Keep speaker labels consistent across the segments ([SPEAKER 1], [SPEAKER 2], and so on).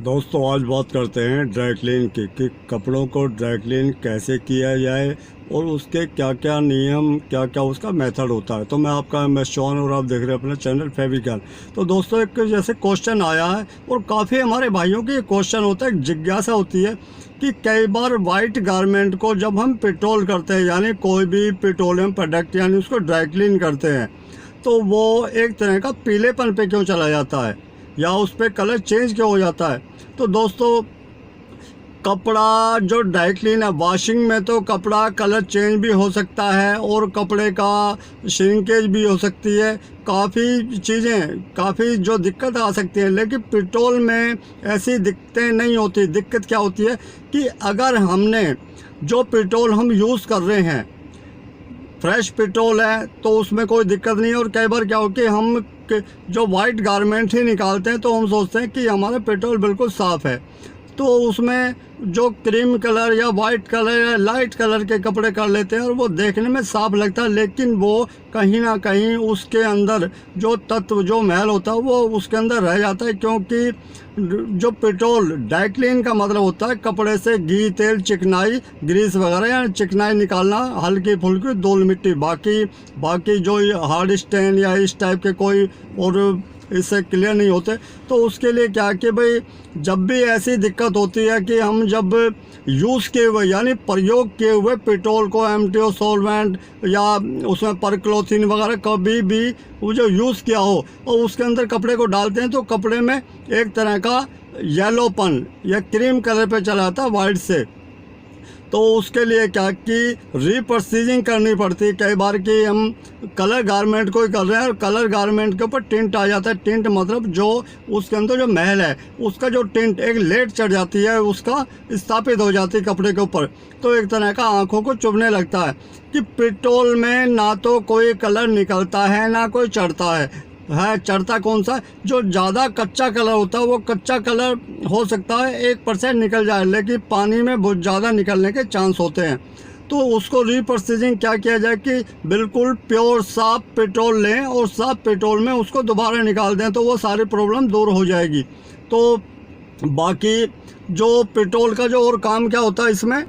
[SPEAKER 1] दोस्तों आज बात करते हैं ड्राई क्लीन की कि कपड़ों को ड्राई क्लीन कैसे किया जाए और उसके क्या क्या नियम, क्या क्या उसका मेथड होता है। तो मैं शॉन और आप देख रहे हैं अपने चैनल फेविकल। तो दोस्तों एक जैसे क्वेश्चन आया है और काफ़ी हमारे भाइयों की क्वेश्चन होता है, जिज्ञासा होती है कि कई बार वाइट गारमेंट को जब हम पेट्रोल करते हैं यानी कोई भी पेट्रोलियम प्रोडक्ट यानी उसको ड्राई क्लीन करते हैं तो वो एक तरह का पीलेपन पे क्यों चला जाता है या उस पर कलर चेंज क्यों हो जाता है। तो दोस्तों कपड़ा जो ड्राई क्लीन है, वॉशिंग में तो कपड़ा कलर चेंज भी हो सकता है और कपड़े का श्रिंकेज भी हो सकती है, काफ़ी चीज़ें काफ़ी जो दिक्कत आ सकती है। लेकिन पेट्रोल में ऐसी दिक्कतें नहीं होती। दिक्कत क्या होती है कि अगर हमने जो पेट्रोल हम यूज़ कर रहे हैं फ्रेश पेट्रोल है तो उसमें कोई दिक्कत नहीं है। और कई बार क्या हो कि हम जो वाइट गारमेंट ही निकालते हैं तो हम सोचते हैं कि हमारा पेट्रोल बिल्कुल साफ़ है, तो उसमें जो क्रीम कलर या वाइट कलर या लाइट कलर के कपड़े कर लेते हैं और वो देखने में साफ लगता है, लेकिन वो कहीं ना कहीं उसके अंदर जो तत्व जो मैल होता है वो उसके अंदर रह जाता है। क्योंकि जो पेट्रोल ड्राई क्लीन का मतलब होता है कपड़े से घी, तेल, चिकनाई, ग्रीस वगैरह या चिकनाई निकालना, हल्की फुल्की धूल मिट्टी, बाकी जो हार्ड स्टेन या इस टाइप के कोई और इससे क्लियर नहीं होते। तो उसके लिए क्या कि भाई जब भी ऐसी दिक्कत होती है कि हम जब यूज़ किए हुए यानी प्रयोग किए हुए पेट्रोल को एमटीओ सॉल्वेंट या उसमें परक्लोथिन वगैरह कभी भी वो जो यूज़ किया हो और उसके अंदर कपड़े को डालते हैं तो कपड़े में एक तरह का येलोपन या क्रीम कलर पे चला जाता है वाइट से। तो उसके लिए क्या कि रीप्रोसीजिंग करनी पड़ती है कई बार कि हम कलर गारमेंट को ही कर रहे हैं और कलर गारमेंट के ऊपर टिंट आ जाता है। टिंट मतलब जो उसके अंदर जो महल है उसका जो टिंट एक लेट चढ़ जाती है, उसका स्थापित हो जाती है कपड़े के ऊपर, तो एक तरह का आंखों को चुभने लगता है कि पेट्रोल में ना तो कोई कलर निकलता है ना कोई चढ़ता है। चढ़ता कौन सा, जो ज़्यादा कच्चा कलर होता है वो कच्चा कलर हो सकता है 1% निकल जाए, लेकिन पानी में बहुत ज़्यादा निकलने के चांस होते हैं। तो उसको रीप्रोसीजिंग क्या किया जाए कि बिल्कुल प्योर साफ पेट्रोल लें और साफ पेट्रोल में उसको दोबारा निकाल दें तो वो सारी प्रॉब्लम दूर हो जाएगी। तो बाकी जो पेट्रोल का जो और काम क्या होता है इसमें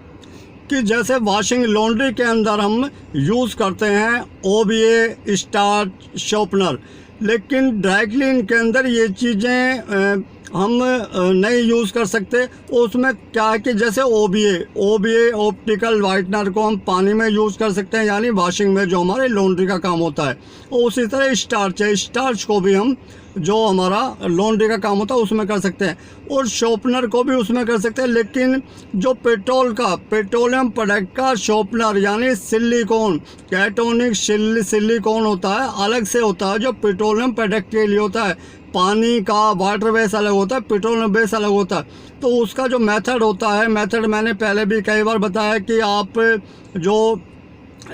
[SPEAKER 1] कि जैसे वॉशिंग लॉन्ड्री के अंदर हम यूज़ करते हैं OBA, स्टार्च, शॉर्पनर, लेकिन ड्राई क्लीन के अंदर ये चीज़ें हम नहीं यूज़ कर सकते। उसमें क्या है कि जैसे OBA ऑप्टिकल वाइटनर को हम पानी में यूज़ कर सकते हैं यानी वॉशिंग में जो हमारे लॉन्ड्री का काम होता है, और उसी तरह स्टार्च है, स्टार्च को भी हम जो हमारा लॉन्ड्री का काम होता है उसमें कर सकते हैं और शॉर्पनर को भी उसमें कर सकते हैं। लेकिन जो पेट्रोलियम प्रोडक्ट का शॉर्पनर यानी सिलिकॉन, कैटोनिक सिलिकॉन होता है, अलग से होता है जो पेट्रोलियम प्रोडक्ट के लिए होता है। पानी का वाटर बेस अलग होता है, पेट्रोलियम बेस अलग होता है। तो उसका जो मेथड होता है, मेथड मैंने पहले भी कई बार बताया कि आप जो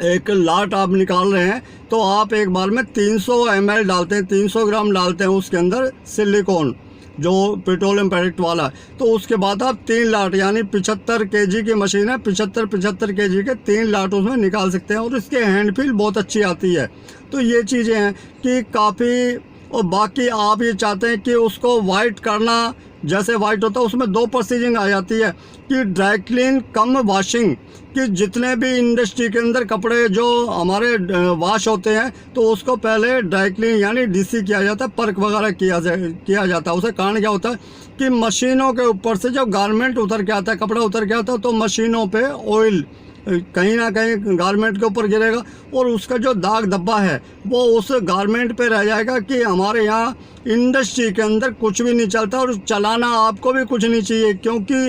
[SPEAKER 1] एक लाट आप निकाल रहे हैं तो आप एक बार में 300 ml डालते हैं, 300 ग्राम डालते हैं उसके अंदर सिलिकॉन जो पेट्रोलियम प्रोडक्ट वाला है। तो उसके बाद आप 3 लाट यानी 75 kg की मशीन है, 75 kg के 3 लाट उसमें निकाल सकते हैं और इसके हैंड फील बहुत अच्छी आती है। तो ये चीज़ें हैं कि काफ़ी, और बाकी आप ये चाहते हैं कि उसको वाइट करना, जैसे वाइट होता है उसमें 2 प्रोसीजिंग आ जाती है कि ड्राई क्लीन कम वॉशिंग, कि जितने भी इंडस्ट्री के अंदर कपड़े जो हमारे वॉश होते हैं तो उसको पहले ड्राई क्लीन यानी DC किया जाता है, पर्क वगैरह किया जाता है। उसका कारण क्या होता है कि मशीनों के ऊपर से जब गारमेंट उतर के आता है, कपड़ा उतर के आता है तो मशीनों पे ऑयल कहीं ना कहीं गारमेंट के ऊपर गिरेगा और उसका जो दाग धब्बा है वो उस गारमेंट पे रह जाएगा कि हमारे यहाँ इंडस्ट्री के अंदर कुछ भी नहीं चलता और चलाना आपको भी कुछ नहीं चाहिए। क्योंकि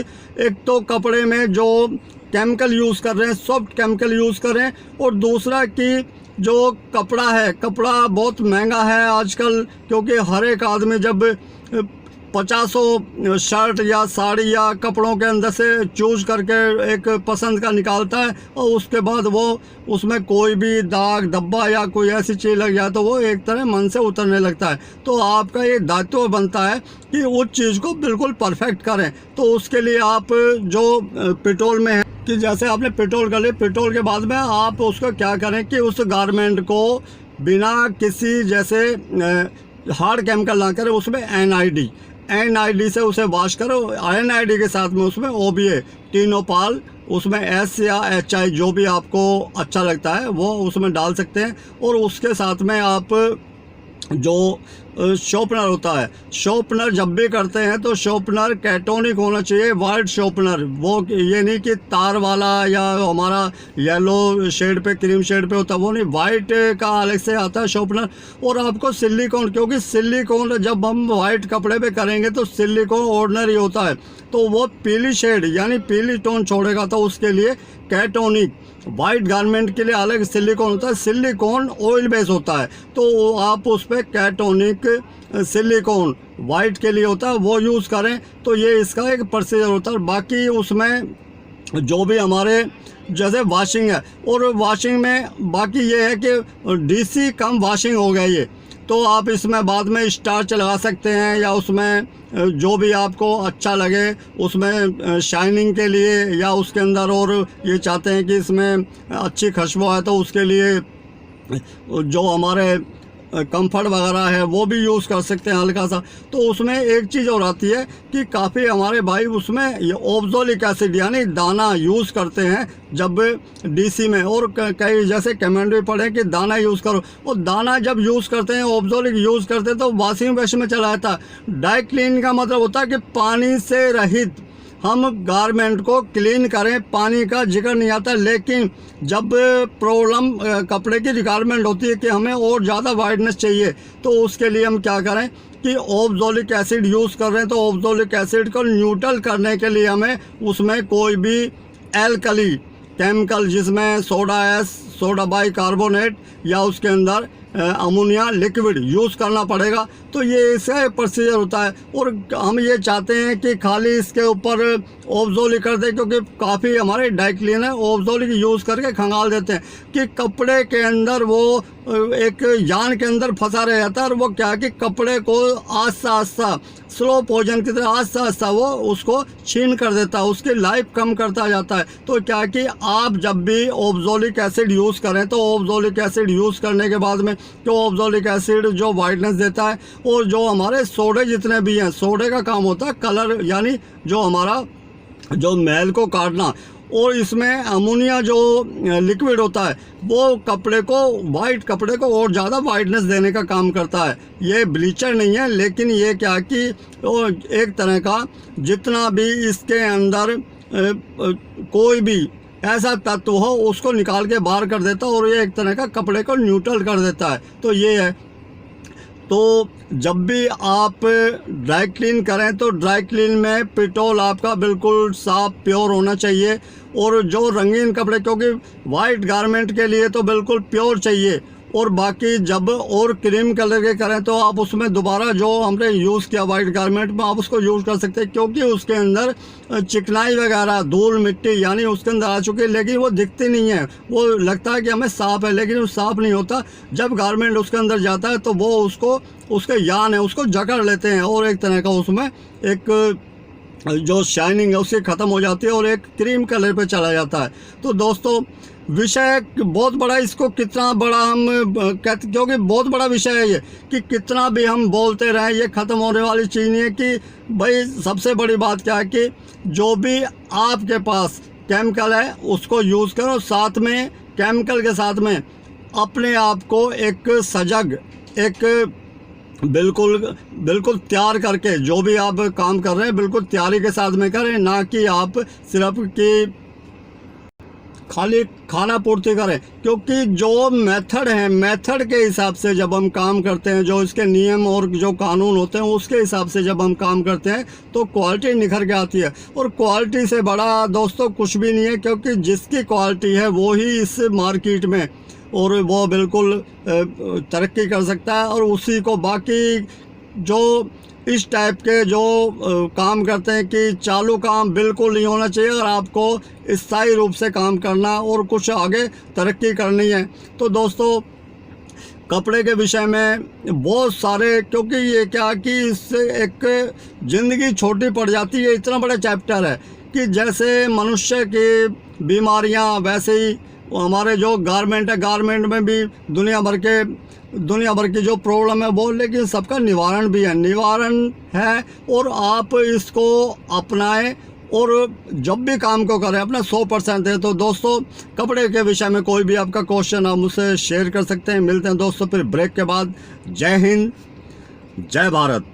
[SPEAKER 1] एक तो कपड़े में जो केमिकल यूज़ कर रहे हैं, सॉफ्ट केमिकल यूज़ कर रहे हैं, और दूसरा कि जो कपड़ा है, कपड़ा बहुत महंगा है आजकल, क्योंकि हर एक आदमी जब 50 शर्ट या साड़ी या कपड़ों के अंदर से चूज करके एक पसंद का निकालता है और उसके बाद वो उसमें कोई भी दाग धब्बा या कोई ऐसी चीज़ लग जाए तो वो एक तरह मन से उतरने लगता है। तो आपका ये दायित्व बनता है कि उस चीज़ को बिल्कुल परफेक्ट करें। तो उसके लिए आप जो पेट्रोल में है कि जैसे आपने पेट्रोल कर लिया, पेट्रोल के बाद में आप उसको क्या करें कि उस गारमेंट को बिना किसी जैसे हार्ड केमिकल ना करें, उसमें NID से उसे वॉश करो। NID के साथ में उसमें OBA टिनोपाल, उसमें S या HI जो भी आपको अच्छा लगता है वो उसमें डाल सकते हैं। और उसके साथ में आप जो शॉर्पनर होता है, शॉर्पनर जब भी करते हैं तो शॉर्पनर कैटोनिक होना चाहिए, वाइट शॉर्पनर। वो ये नहीं कि तार वाला या हमारा येलो शेड पे क्रीम शेड पे होता है, वो नहीं, वाइट का अलग से आता है शॉर्पनर। और आपको सिलिकॉन, क्योंकि सिलिकॉन जब हम वाइट कपड़े पे करेंगे तो सिलिकॉन ऑर्डिनरी होता है, तो वो पीली शेड यानी पीली टोन छोड़ेगा। तो उसके लिए कैटोनिक, वाइट गारमेंट के लिए अलग सिलिकॉन होता है, सिलिकॉन ऑयल बेस होता है, तो आप उस पर कैटोनिक सिलिकॉन वाइट के लिए होता है वो यूज़ करें। तो ये इसका एक प्रोसीजर होता है। बाकी उसमें जो भी हमारे जैसे वॉशिंग है, और वॉशिंग में बाकी ये है कि DC कम वॉशिंग हो गया ये, तो आप इसमें बाद में स्टार्च लगा सकते हैं या उसमें जो भी आपको अच्छा लगे उसमें शाइनिंग के लिए, या उसके अंदर और ये चाहते हैं कि इसमें अच्छी खुशबू आए तो उसके लिए जो हमारे कंफर्ट वगैरह है वो भी यूज़ कर सकते हैं हल्का सा। तो उसमें एक चीज़ और आती है कि काफ़ी हमारे भाई उसमें ये ऑक्सैलिक एसिड यानी दाना यूज़ करते हैं जब DC में, और कई जैसे कमेंट भी पढ़े कि दाना यूज़ करो, और दाना जब यूज़ करते हैं ऑक्सैलिक यूज़ करते हैं तो वॉशिंग मशीन में चला जाता है। ड्राई क्लीन का मतलब होता है कि पानी से रहित हम गारमेंट को क्लीन करें, पानी का जिक्र नहीं आता। लेकिन जब प्रॉब्लम कपड़े की रिक्वायरमेंट होती है कि हमें और ज़्यादा वाइटनेस चाहिए, तो उसके लिए हम क्या करें कि ऑक्सैलिक एसिड यूज़ कर रहे हैं, तो ऑक्सैलिक एसिड को न्यूट्रल करने के लिए हमें उसमें कोई भी एल्कली केमिकल जिसमें सोडा बाइकार्बोनेट या उसके अंदर अमोनिया लिक्विड यूज़ करना पड़ेगा। तो ये इसका एक प्रोसीजर होता है। और हम ये चाहते हैं कि खाली इसके ऊपर ऑक्सैलिक कर दें, क्योंकि काफ़ी हमारे ड्राई क्लीनर ऑक्सैलिक यूज़ करके खंगाल देते हैं कि कपड़े के अंदर वो एक जान के अंदर फंसा रह जाता है, और वो क्या कि कपड़े को आस्ता आस्ता स्लो पॉइजन की तरह आस्ता आस्ता वो उसको छीन कर देता है, उसकी लाइफ कम करता जाता है। तो क्या कि आप जब भी ऑक्सैलिक एसिड यूज़ करें तो ऑक्सैलिक एसिड यूज़ करने के बाद में, तो ऑक्सैलिक एसिड जो वाइटनेस देता है, और जो हमारे सोडे जितने भी हैं, सोडे का काम होता है कलर यानी जो हमारा जो मैल को काटना, और इसमें अमोनिया जो लिक्विड होता है वो कपड़े को, वाइट कपड़े को और ज़्यादा वाइटनेस देने का काम करता है। ये ब्लीचर नहीं है, लेकिन ये क्या कि एक तरह का जितना भी इसके अंदर कोई भी ऐसा तत्व हो उसको निकाल के बाहर कर देता है, और ये एक तरह का कपड़े को न्यूट्रल कर देता है। तो ये है। तो जब भी आप ड्राई क्लीन करें तो ड्राई क्लीन में पिटोल आपका बिल्कुल साफ प्योर होना चाहिए, और जो रंगीन कपड़े, क्योंकि वाइट गारमेंट के लिए तो बिल्कुल प्योर चाहिए। और बाकी जब और क्रीम कलर के करें तो आप उसमें दोबारा जो हमने यूज़ किया वाइट गारमेंट में आप उसको यूज़ कर सकते हैं, क्योंकि उसके अंदर चिकनाई वगैरह धूल मिट्टी यानी उसके अंदर आ चुकी है, लेकिन वो दिखती नहीं है। वो लगता है कि हमें साफ़ है, लेकिन वो साफ़ नहीं होता। जब गारमेंट उसके अंदर जाता है तो वो उसको, उसके यान है उसको जकड़ लेते हैं, और एक तरह का उसमें एक जो शाइनिंग है उससे ख़त्म हो जाती है और एक क्रीम कलर पे चला जाता है। तो दोस्तों विषय बहुत बड़ा, इसको कितना बड़ा हम कहते, क्योंकि बहुत बड़ा विषय है ये, कि कितना भी हम बोलते रहें ये ख़त्म होने वाली चीज़ नहीं है। कि भाई सबसे बड़ी बात क्या है कि जो भी आपके पास केमिकल है उसको यूज़ करो, साथ में केमिकल के साथ में अपने आप को एक सजग, एक बिल्कुल तैयार करके जो भी आप काम कर रहे हैं बिल्कुल तैयारी के साथ में करें, ना कि आप सिर्फ कि खाली खाना पूर्ति करें। क्योंकि जो मेथड है, मेथड के हिसाब से जब हम काम करते हैं, जो इसके नियम और जो कानून होते हैं उसके हिसाब से जब हम काम करते हैं तो क्वालिटी निखर के आती है। और क्वालिटी से बड़ा दोस्तों कुछ भी नहीं है, क्योंकि जिसकी क्वालिटी है वो ही इस मार्केट में और वो बिल्कुल तरक्की कर सकता है। और उसी को बाकी जो इस टाइप के जो काम करते हैं कि चालू काम बिल्कुल नहीं होना चाहिए, और आपको स्थायी रूप से काम करना और कुछ आगे तरक्की करनी है। तो दोस्तों कपड़े के विषय में बहुत सारे, क्योंकि ये क्या कि इससे एक ज़िंदगी छोटी पड़ जाती है, इतना बड़ा चैप्टर है कि जैसे मनुष्य की बीमारियां, वैसे ही हमारे जो गारमेंट है, गारमेंट में भी दुनिया भर के दुनिया भर की जो प्रॉब्लम है वो, लेकिन सबका निवारण भी है और आप इसको अपनाएं और जब भी काम को करें अपना 100% दें। तो दोस्तों, कपड़े के विषय में कोई भी आपका क्वेश्चन आप मुझसे शेयर कर सकते हैं। मिलते हैं दोस्तों फिर ब्रेक के बाद। जय हिंद, जय भारत।